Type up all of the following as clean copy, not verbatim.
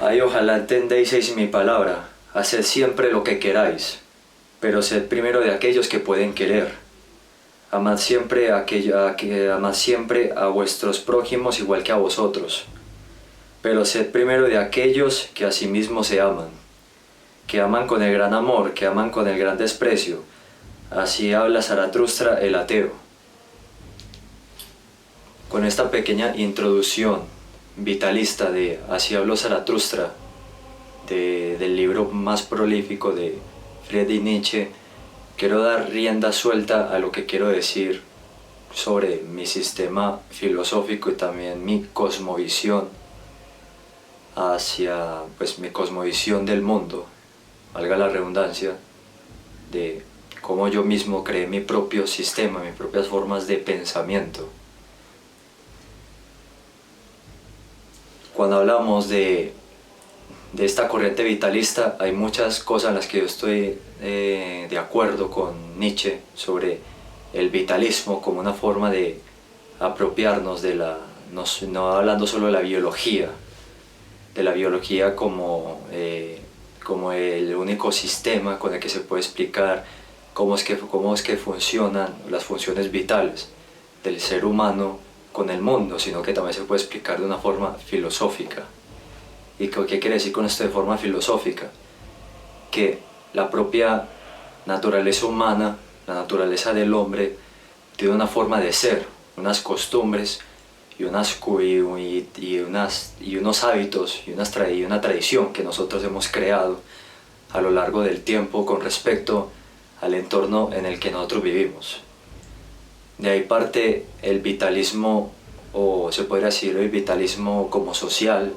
Ay, ojalá entendéis mi palabra, haced siempre lo que queráis, pero sed primero de aquellos que pueden querer. Amad siempre a vuestros prójimos igual que a vosotros, pero sed primero de aquellos que a sí mismos se aman, que aman con el gran amor, que aman con el gran desprecio. Así habla Zaratustra el ateo. Con esta pequeña introducción vitalista de Así habló Zaratustra, del libro más prolífico de Friedrich Nietzsche, quiero dar rienda suelta a lo que quiero decir sobre mi sistema filosófico y también mi cosmovisión hacia, pues, mi cosmovisión del mundo, valga la redundancia, de cómo yo mismo creé mi propio sistema, mis propias formas de pensamiento. Cuando hablamos de esta corriente vitalista, hay muchas cosas en las que yo estoy de acuerdo con Nietzsche sobre el vitalismo como una forma de apropiarnos de no hablando solo de la biología como el único sistema con el que se puede explicar cómo es que funcionan las funciones vitales del ser humano con el mundo, sino que también se puede explicar de una forma filosófica. ¿Y qué quiere decir con esto de forma filosófica? Que la propia naturaleza humana, la naturaleza del hombre, tiene una forma de ser, unas costumbres y unos hábitos y una tradición que nosotros hemos creado a lo largo del tiempo con respecto al entorno en el que nosotros vivimos. De ahí parte el vitalismo, o se podría decir el vitalismo como social,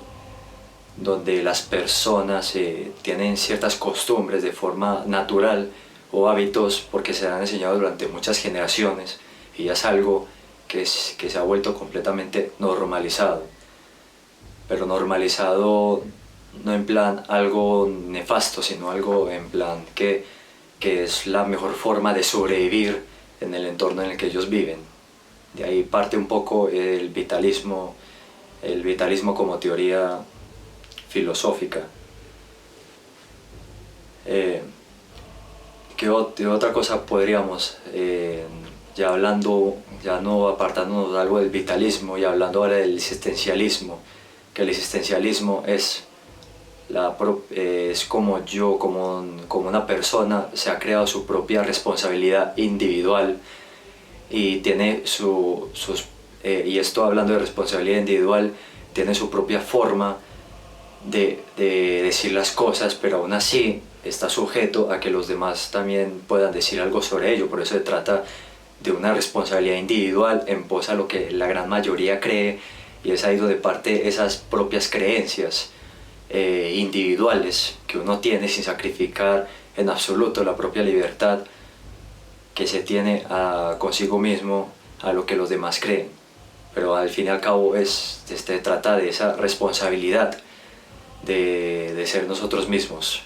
donde las personas tienen ciertas costumbres de forma natural o hábitos porque se han enseñado durante muchas generaciones y ya es algo que se ha vuelto completamente normalizado, pero normalizado no en plan algo nefasto, sino algo en plan que es la mejor forma de sobrevivir en el entorno en el que ellos viven. De ahí parte un poco el vitalismo como teoría filosófica. ¿Qué otra cosa podríamos, ya no apartándonos algo del vitalismo y hablando ahora del existencialismo, que el existencialismo es como una persona se ha creado su propia responsabilidad individual y tiene y esto hablando de responsabilidad individual, tiene su propia forma de decir las cosas, pero aún así está sujeto a que los demás también puedan decir algo sobre ello. Por eso se trata de una responsabilidad individual en pos a lo que la gran mayoría cree, y es ahí donde parte esas propias creencias individuales que uno tiene sin sacrificar en absoluto la propia libertad que se tiene consigo mismo a lo que los demás creen. Pero al fin y al cabo se trata de esa responsabilidad de ser nosotros mismos,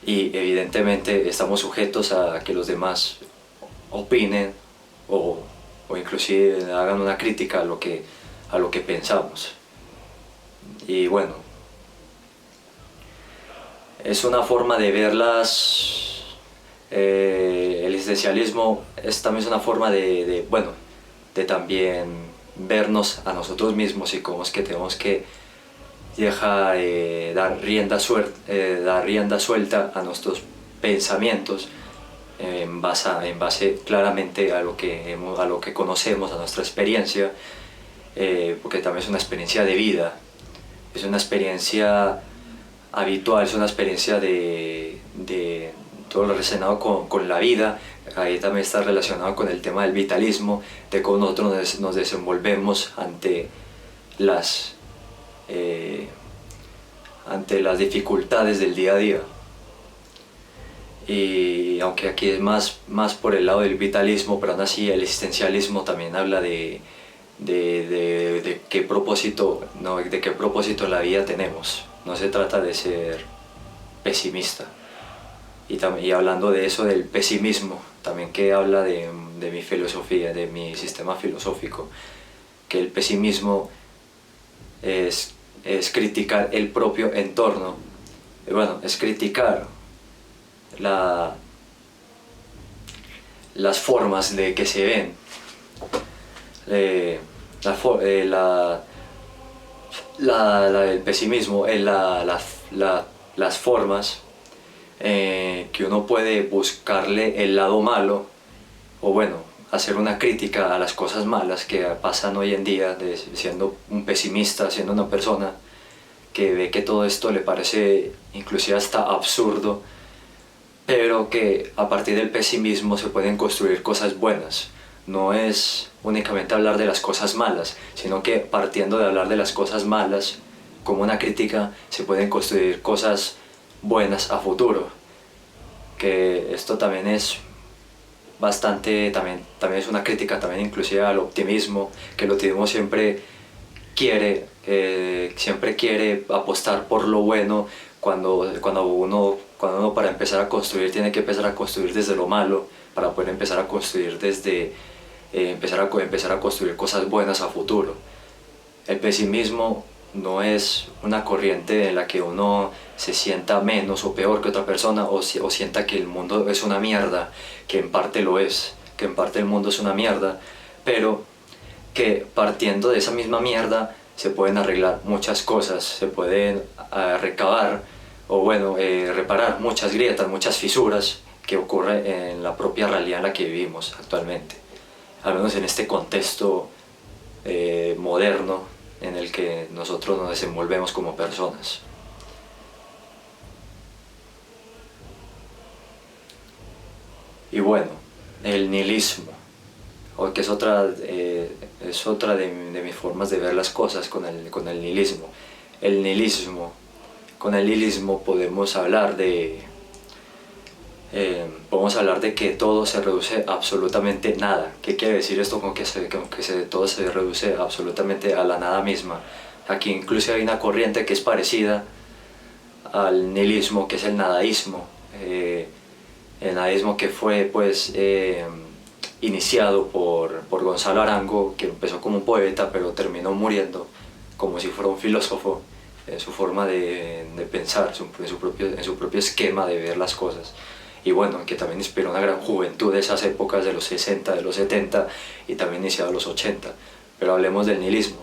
y evidentemente estamos sujetos a que los demás opinen o inclusive hagan una crítica a lo que pensamos. Y bueno, es una forma de verlas. El existencialismo también es una forma de también vernos a nosotros mismos y cómo es que tenemos que dar rienda suelta a nuestros pensamientos en base claramente a lo que conocemos, a nuestra experiencia, porque también es una experiencia de vida, es una experiencia habitual, es una experiencia de todo lo relacionado con la vida. Ahí también está relacionado con el tema del vitalismo, de cómo nosotros nos desenvolvemos ante las dificultades del día a día. Y aunque aquí es más por el lado del vitalismo, pero aún así el existencialismo también habla de qué propósito en la vida tenemos. No se trata de ser pesimista. Y hablando de eso, del pesimismo, también que habla de mi filosofía, de mi sistema filosófico, que el pesimismo es es criticar el propio entorno. Bueno, es criticar las formas de que se ven, el pesimismo, las formas que uno puede buscarle el lado malo, o bueno, hacer una crítica a las cosas malas que pasan hoy en día, siendo un pesimista, siendo una persona que ve que todo esto le parece inclusive hasta absurdo, pero que a partir del pesimismo se pueden construir cosas buenas. No es únicamente hablar de las cosas malas, sino que partiendo de hablar de las cosas malas como una crítica se pueden construir cosas buenas a futuro. Que esto también es bastante, también es una crítica también inclusive al optimismo, que el optimismo siempre quiere apostar por lo bueno, cuando uno para empezar a construir tiene que empezar a construir desde lo malo, para poder empezar a construir empezar a construir cosas buenas a futuro. El pesimismo no es una corriente en la que uno se sienta menos o peor que otra persona, o sienta que el mundo es una mierda, que en parte lo es, que en parte el mundo es una mierda, pero que partiendo de esa misma mierda se pueden arreglar muchas cosas, se pueden recabar o bueno, reparar muchas grietas, muchas fisuras que ocurren en la propia realidad en la que vivimos actualmente, al menos en este contexto moderno en el que nosotros nos desenvolvemos como personas. Y bueno, el nihilismo, o que es otra de mis formas de ver las cosas con el nihilismo. El nihilismo, con el nihilismo podemos hablar de que todo se reduce a absolutamente nada. ¿Qué quiere decir esto con que todo se reduce absolutamente a la nada misma? Aquí incluso hay una corriente que es parecida al nihilismo, que es el nadaísmo. El nadaísmo que fue pues iniciado por Gonzalo Arango, que empezó como un poeta pero terminó muriendo como si fuera un filósofo en su forma de pensar, en su propio esquema de ver las cosas. Y bueno, que también inspiró una gran juventud de esas épocas de los 60, de los 70 y también iniciado los 80. Pero hablemos del nihilismo.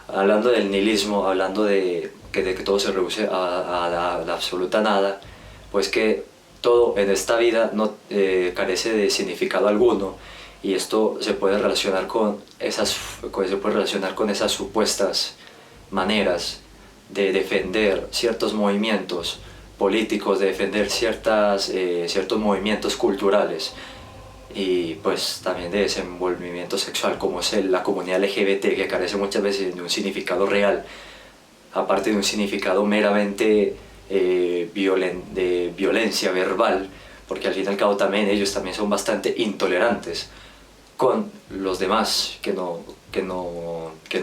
Hablando del nihilismo, hablando de que todo se reduce a la absoluta nada, pues que todo en esta vida no carece de significado alguno, y esto se puede relacionar con esas supuestas maneras de defender ciertos movimientos políticos, de defender ciertos movimientos culturales, y pues también de desenvolvimiento sexual, como es la comunidad LGBT, que carece muchas veces de un significado real, aparte de un significado meramente de violencia verbal, porque al fin y al cabo ellos también son bastante intolerantes con los demás que no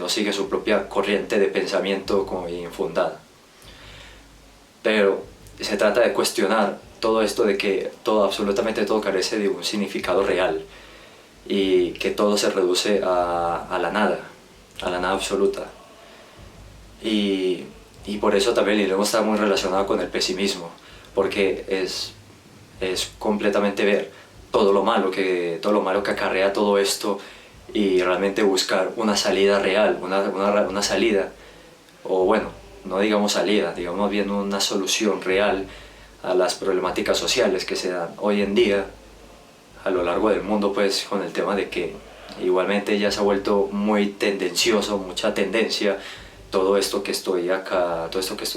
siguen su propia corriente de pensamiento como infundada. Pero se trata de cuestionar todo esto de que absolutamente todo carece de un significado real y que todo se reduce a la nada absoluta. Y por eso también el nihilismo está muy relacionado con el pesimismo, porque es completamente ver todo lo malo que acarrea todo esto, y realmente buscar una salida real, una salida, o bueno, no digamos salida, digamos bien una solución real a las problemáticas sociales que se dan hoy en día a lo largo del mundo, pues con el tema de que igualmente ya se ha vuelto muy tendencioso, mucha tendencia, todo esto que estoy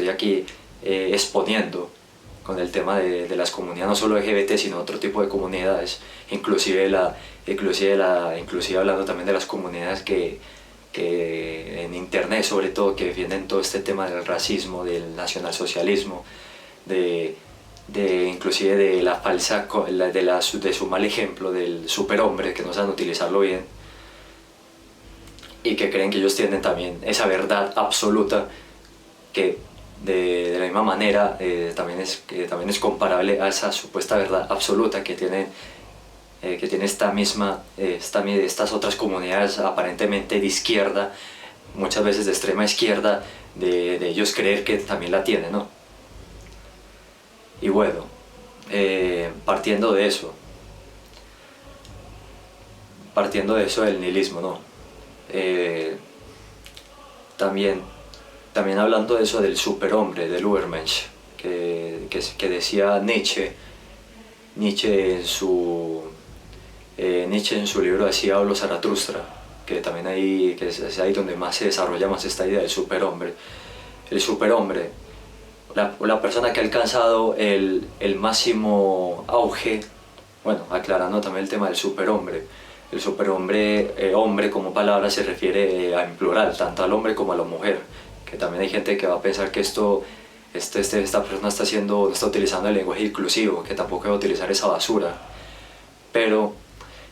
aquí exponiendo con el tema de las comunidades, no solo LGBT, sino otro tipo de comunidades, inclusive hablando también de las comunidades que en internet, sobre todo, que defienden todo este tema del racismo, del nacionalsocialismo, inclusive de la falsa, de su mal ejemplo del superhombre, que no saben utilizarlo bien, y que creen que ellos tienen también esa verdad absoluta, que de la misma manera también es comparable a esa supuesta verdad absoluta que tiene estas otras comunidades aparentemente de izquierda, muchas veces de extrema izquierda, de ellos creer que también la tienen, ¿no? Y bueno, partiendo de eso del nihilismo, ¿no? Eh, también, también hablando de eso del superhombre, del Übermensch, que decía Nietzsche en su libro decía Hablo Zaratustra, que también ahí, que es ahí donde más se desarrolla más esta idea del superhombre. El superhombre, la persona que ha alcanzado el máximo auge, bueno, aclarando también el tema del superhombre. El superhombre, hombre como palabra se refiere en plural, tanto al hombre como a la mujer, que también hay gente que va a pensar que esta persona está utilizando el lenguaje inclusivo, que tampoco debe utilizar esa basura, pero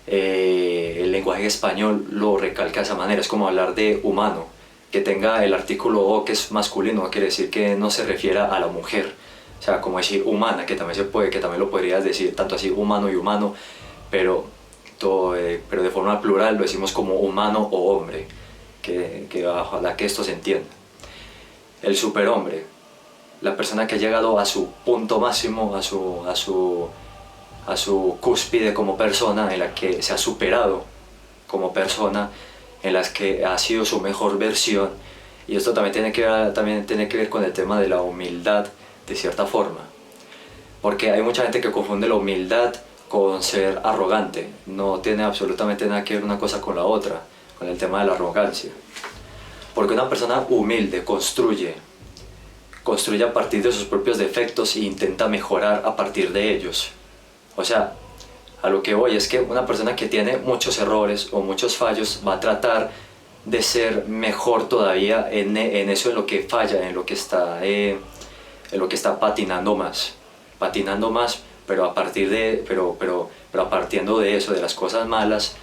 el lenguaje español lo recalca de esa manera, es como hablar de humano, que tenga el artículo o que es masculino, quiere decir que no se refiera a la mujer, o sea, como decir humana, que también que también lo podrías decir tanto así humano y humano, pero pero de forma plural lo decimos como humano o hombre, que ojalá que esto se entienda. El superhombre, la persona que ha llegado a su punto máximo, a su cúspide como persona, en la que se ha superado como persona, en las que ha sido su mejor versión, y esto también tiene que ver con el tema de la humildad, de cierta forma, porque hay mucha gente que confunde la humildad con ser arrogante. No tiene absolutamente nada que ver una cosa con la otra, con el tema de la arrogancia. Porque una persona humilde construye a partir de sus propios defectos e intenta mejorar a partir de ellos. O sea, a lo que voy es que una persona que tiene muchos errores o muchos fallos va a tratar de ser mejor todavía en eso, en lo que falla, en lo que está patinando más, pero a partir pero a partiendo de eso, de las cosas malas,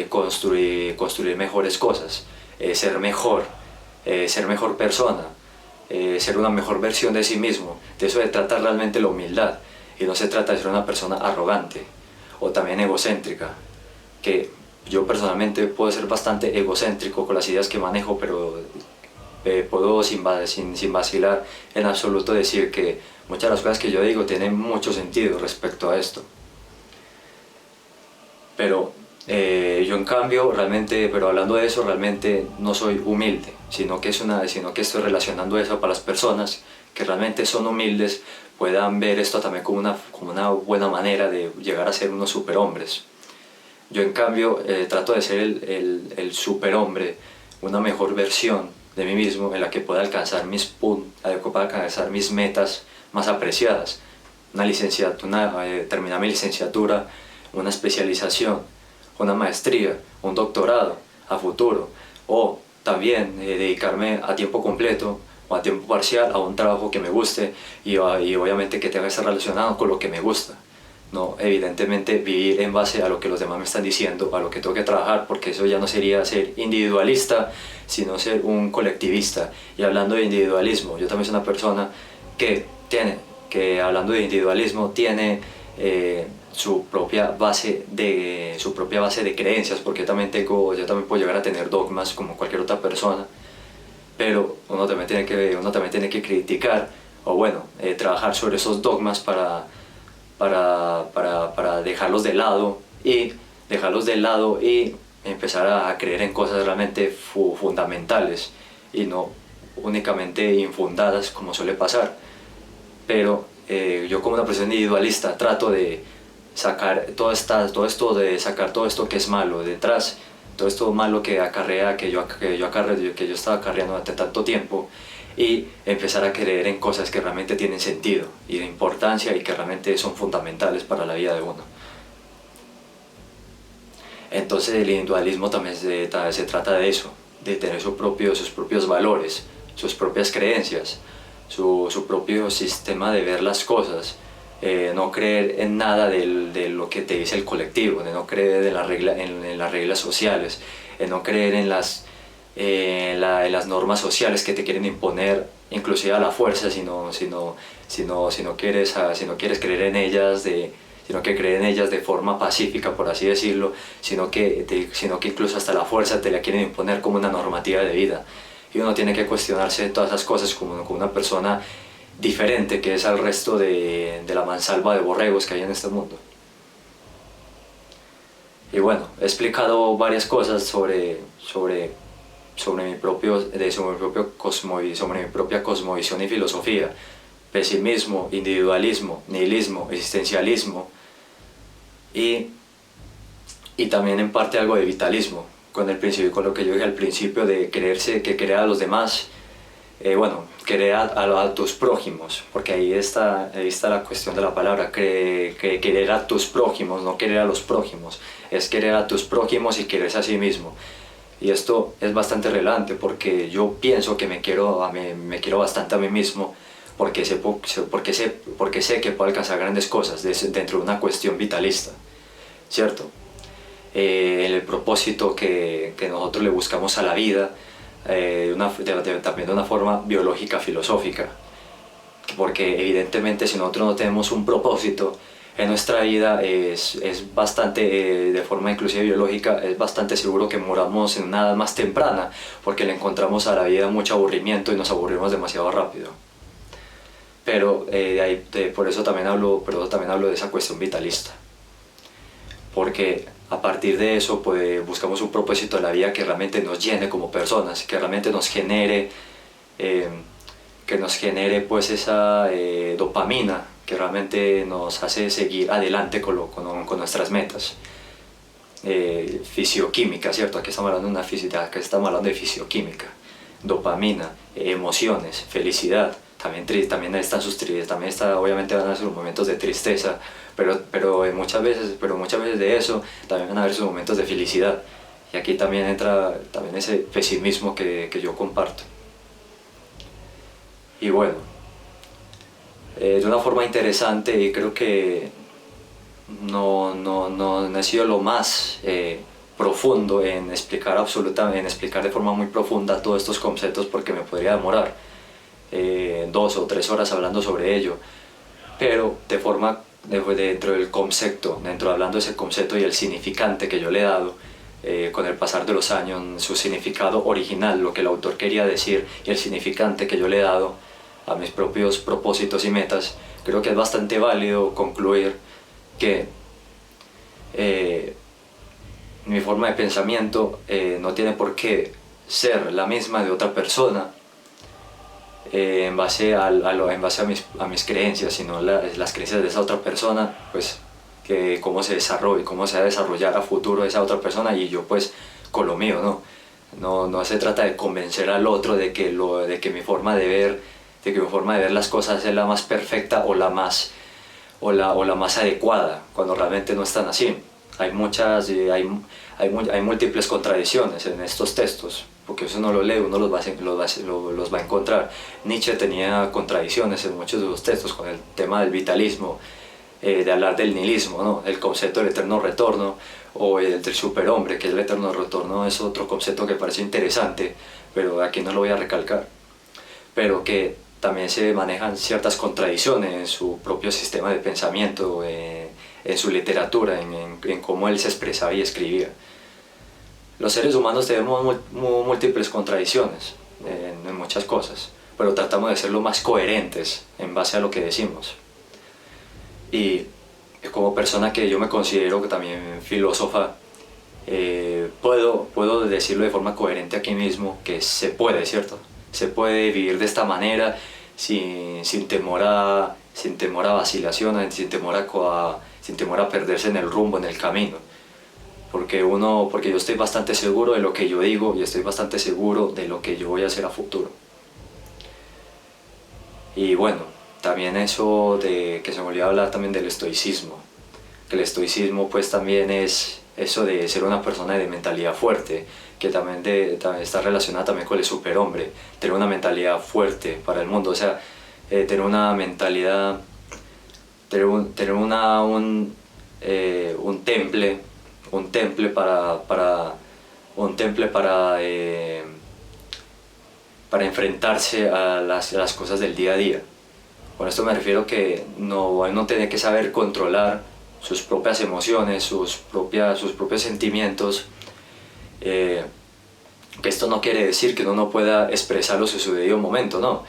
construir mejores cosas, ser mejor persona, ser una mejor versión de sí mismo. De eso se trata realmente la humildad, y no se trata de ser una persona arrogante o también egocéntrica, que yo personalmente puedo ser bastante egocéntrico con las ideas que manejo, pero puedo sin vacilar en absoluto decir que muchas de las cosas que yo digo tienen mucho sentido respecto a esto. Pero yo en cambio, realmente, pero hablando de eso, realmente no soy humilde, sino que estoy relacionando eso para las personas que realmente son humildes puedan ver esto también como una buena manera de llegar a ser unos superhombres. Yo en cambio trato de ser el superhombre, una mejor versión de mí mismo en la que pueda alcanzar mis metas más apreciadas. Terminar mi licenciatura, una especialización, una maestría, un doctorado a futuro, o también dedicarme a tiempo completo o a tiempo parcial a un trabajo que me guste y obviamente que tenga que estar relacionado con lo que me gusta. No, evidentemente vivir en base a lo que los demás me están diciendo, a lo que tengo que trabajar, porque eso ya no sería ser individualista, sino ser un colectivista. Y hablando de individualismo, yo también soy una persona hablando de individualismo, tiene su propia base de creencias, porque yo también puedo llegar a tener dogmas como cualquier otra persona, pero uno también tiene que criticar o bueno, trabajar sobre esos dogmas para dejarlos de lado y empezar a creer en cosas realmente fundamentales y no únicamente infundadas como suele pasar. Pero yo como una persona individualista trato de sacar todo esto que es malo detrás, todo esto malo que yo estaba acarreando durante tanto tiempo, y empezar a creer en cosas que realmente tienen sentido y de importancia y que realmente son fundamentales para la vida de uno. Entonces el individualismo también se trata de eso, de tener sus propios valores, sus propias creencias, su propio sistema de ver las cosas, no creer en nada de lo que te dice el colectivo, de no creer en las reglas sociales, de no creer en las normas sociales que te quieren imponer, inclusive a la fuerza, si no quieres creer en ellas, sino que cree en ellas de forma pacífica, por así decirlo, sino que incluso hasta la fuerza te la quieren imponer como una normativa de vida. Y uno tiene que cuestionarse de todas esas cosas como una persona diferente que es al resto de la mansalva de borregos que hay en este mundo. Y bueno, he explicado varias cosas sobre mi propia cosmovisión y filosofía: pesimismo, individualismo, nihilismo, existencialismo y también en parte algo de vitalismo, con lo que yo dije al principio de querer a los demás, querer a tus prójimos, porque ahí está la cuestión de la palabra, querer a tus prójimos, no querer a los prójimos, es querer a tus prójimos y quererse a sí mismo. Y esto es bastante relevante porque yo pienso que me quiero bastante a mí mismo, porque sé que puedo alcanzar grandes cosas dentro de una cuestión vitalista, ¿cierto? En el propósito que nosotros le buscamos a la vida, también de una forma biológica filosófica, porque evidentemente si nosotros no tenemos un propósito en nuestra vida, es bastante, de forma inclusive biológica, es bastante seguro que moramos en una edad más temprana, porque le encontramos a la vida mucho aburrimiento y nos aburrimos demasiado rápido. Pero por eso también hablo de esa cuestión vitalista, porque a partir de eso pues, buscamos un propósito en la vida que realmente nos llene como personas, que realmente nos genere pues esa dopamina que realmente nos hace seguir adelante con nuestras metas. Fisioquímica, ¿cierto? Aquí estamos hablando de fisioquímica, dopamina, emociones, felicidad. También está, obviamente van a ser momentos de tristeza, pero muchas veces de eso también van a haber sus momentos de felicidad. Y aquí también entra ese pesimismo que yo comparto. Y bueno, de una forma interesante, y creo que no he sido lo más profundo en explicar de forma muy profunda todos estos conceptos, porque me podría demorar 2 o 3 horas hablando sobre ello, pero hablando de ese concepto y el significante que yo le he dado con el pasar de los años, su significado original, lo que el autor quería decir, y el significante que yo le he dado a mis propios propósitos y metas, creo que es bastante válido concluir que mi forma de pensamiento no tiene por qué ser la misma de otra persona en base a mis creencias, sino las creencias de esa otra persona, pues que cómo se va a desarrollar a futuro esa otra persona, y yo pues con lo mío, no se trata de convencer al otro de que mi forma de ver las cosas es la más perfecta o la más adecuada, cuando realmente no están así. Hay múltiples contradicciones en estos textos, porque eso uno lo lee, uno los va a encontrar. Nietzsche tenía contradicciones en muchos de los textos con el tema del vitalismo, de hablar del nihilismo, ¿no? El concepto del eterno retorno, o el del superhombre, que es el eterno retorno, es otro concepto que parece interesante, pero aquí no lo voy a recalcar, pero que también se manejan ciertas contradicciones en su propio sistema de pensamiento, en su literatura, en cómo él se expresaba y escribía. Los seres humanos tenemos múltiples contradicciones en muchas cosas, pero tratamos de ser lo más coherentes en base a lo que decimos. Y como persona que yo me considero que también filósofa, puedo decirlo de forma coherente aquí mismo, que se puede, ¿cierto? Se puede vivir de esta manera sin temor a vacilaciones, sin temor a perderse en el rumbo, en el camino. Porque yo estoy bastante seguro de lo que yo digo y estoy bastante seguro de lo que yo voy a hacer a futuro. Y bueno, también eso de que se me olvidó hablar también del estoicismo, que el estoicismo pues también es eso de ser una persona de mentalidad fuerte, que también está relacionada también con el superhombre, tener una mentalidad fuerte para el mundo, o sea, tener una mentalidad, tener un temple para enfrentarse a las cosas del día a día. Con esto me refiero que no tiene que saber controlar sus propias emociones, sus propios sentimientos, que esto no quiere decir que uno no pueda expresarlos en su debido momento, no.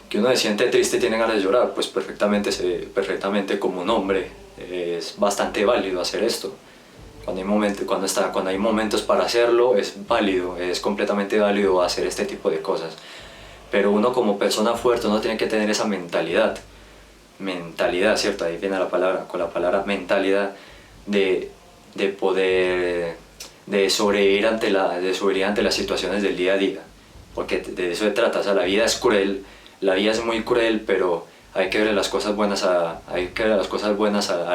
Que uno se siente triste y tiene ganas de llorar, pues perfectamente como un hombre es bastante válido hacer esto. Cuando hay momentos para hacerlo, es válido, es completamente válido hacer este tipo de cosas. Pero uno como persona fuerte, uno tiene que tener esa mentalidad, ¿cierto? Ahí viene la palabra, con la palabra mentalidad, de poder, de sobrevivir ante las situaciones del día a día. Porque de eso se trata, o sea, la vida es cruel, la vida es muy cruel, pero hay que ver las cosas buenas, al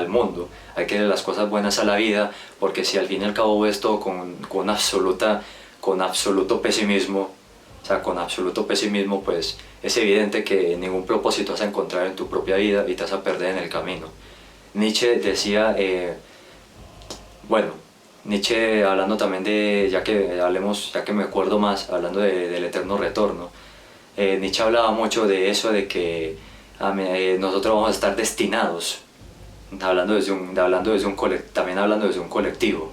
mundo, hay que ver las cosas buenas a la vida, porque si al fin y al cabo ves todo con absoluto pesimismo, o sea, con absoluto pesimismo, pues es evidente que ningún propósito vas a encontrar en tu propia vida y te vas a perder en el camino. Nietzsche decía, bueno, Nietzsche hablando también ya que me acuerdo más, hablando del eterno retorno, Nietzsche hablaba mucho de eso, de que nosotros vamos a estar destinados, también hablando desde un colectivo,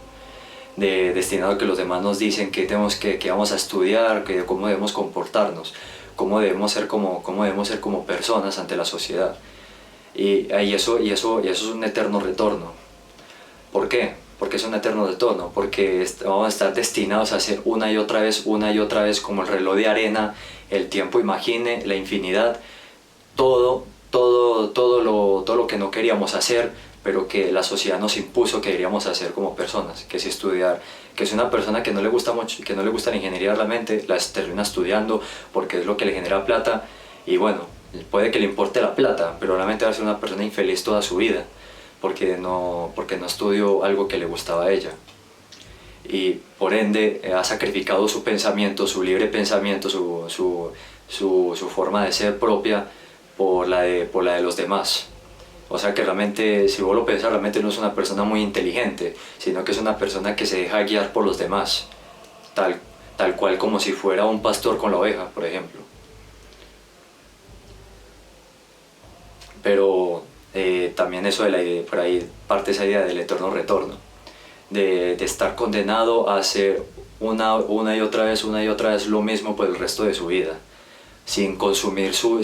destinado a que los demás nos dicen que vamos a estudiar, cómo debemos comportarnos, cómo debemos ser como personas ante la sociedad. Y eso es un eterno retorno. ¿Por qué? Porque es un eterno retorno, porque vamos a estar destinados a hacer una y otra vez, como el reloj de arena, el tiempo imagine, la infinidad, todo lo que no queríamos hacer, pero que la sociedad nos impuso que deberíamos hacer como personas, que es estudiar, que es una persona que no le gusta mucho, que no le gusta la ingeniería realmente, la termina estudiando porque es lo que le genera plata, y bueno, puede que le importe la plata, pero realmente va a ser una persona infeliz toda su vida, porque no estudió algo que le gustaba a ella. Y por ende ha sacrificado su pensamiento, su libre pensamiento, su forma de ser propia por la de los demás. O sea que realmente, si vos lo pensás, realmente no es una persona muy inteligente, sino que es una persona que se deja guiar por los demás, tal cual como si fuera un pastor con la oveja, por ejemplo. Pero también eso por ahí parte esa idea del eterno retorno, de estar condenado a hacer una y otra vez lo mismo por el resto de su vida, sin consumir su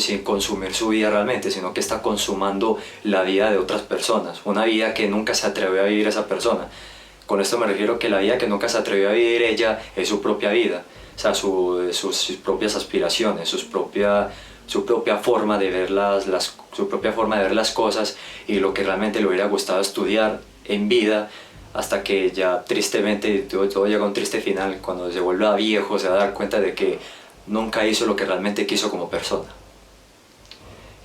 vida realmente, sino que está consumando la vida de otras personas, una vida que nunca se atrevió a vivir esa persona. Con esto me refiero que la vida que nunca se atrevió a vivir ella es su propia vida, o sea, sus propias aspiraciones, su propia forma de ver su propia forma de ver las cosas, y lo que realmente le hubiera gustado estudiar en vida, hasta que ya tristemente todo llega a un triste final. Cuando se vuelva viejo se va a dar cuenta de que nunca hizo lo que realmente quiso como persona.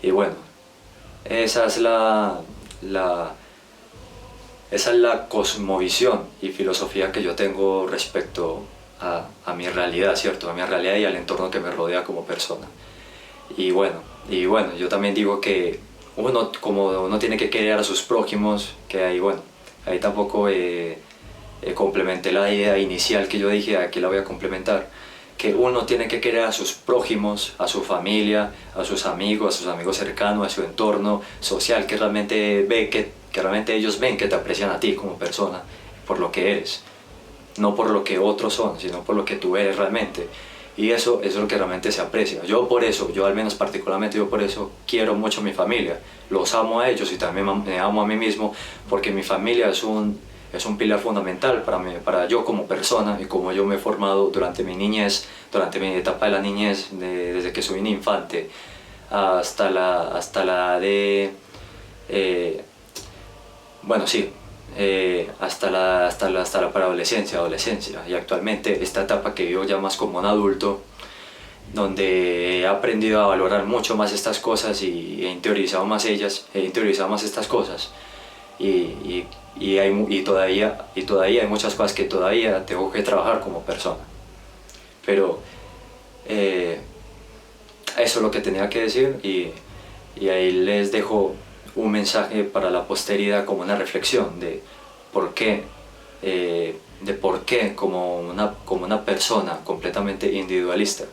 Y bueno, esa es esa es la cosmovisión y filosofía que yo tengo respecto a mi realidad, ¿cierto? A mi realidad y al entorno que me rodea como persona. Y bueno, yo también digo que uno tiene que querer a sus prójimos, que ahí tampoco complementé la idea inicial que yo dije, aquí la voy a complementar, que uno tiene que querer a sus prójimos, a su familia, a sus amigos cercanos, a su entorno social, que realmente realmente ellos ven que te aprecian a ti como persona, por lo que eres, no por lo que otros son, sino por lo que tú eres realmente. Y eso es lo que realmente se aprecia. Yo al menos particularmente, yo por eso quiero mucho a mi familia. Los amo a ellos y también me amo a mí mismo, porque mi familia es un pilar fundamental para yo como persona y como yo me he formado durante mi niñez, durante mi etapa de la niñez, desde que soy un infante hasta la edad de... bueno, sí, hasta la preadolescencia, adolescencia, y actualmente esta etapa que vivo ya más como un adulto, donde he aprendido a valorar mucho más estas cosas y he interiorizado más estas cosas, y todavía hay muchas cosas que todavía tengo que trabajar como persona. Pero eso es lo que tenía que decir, y ahí les dejo un mensaje para la posteridad, como una reflexión de por qué como una persona completamente individualista,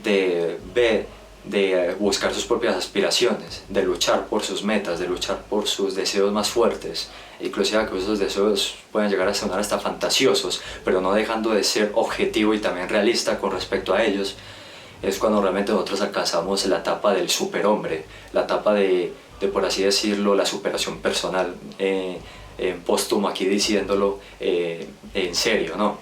de de buscar sus propias aspiraciones, de luchar por sus metas, de luchar por sus deseos más fuertes, inclusive que esos deseos pueden llegar a sonar hasta fantasiosos, pero no dejando de ser objetivo y también realista con respecto a ellos, es cuando realmente nosotros alcanzamos la etapa del superhombre, la etapa de por así decirlo, la superación personal, en póstumo aquí diciéndolo en serio, ¿no?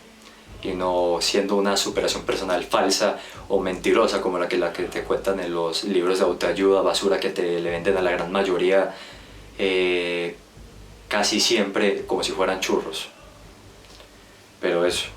Y no siendo una superación personal falsa o mentirosa como la que te cuentan en los libros de autoayuda, basura que te le venden a la gran mayoría, casi siempre como si fueran churros. Pero eso.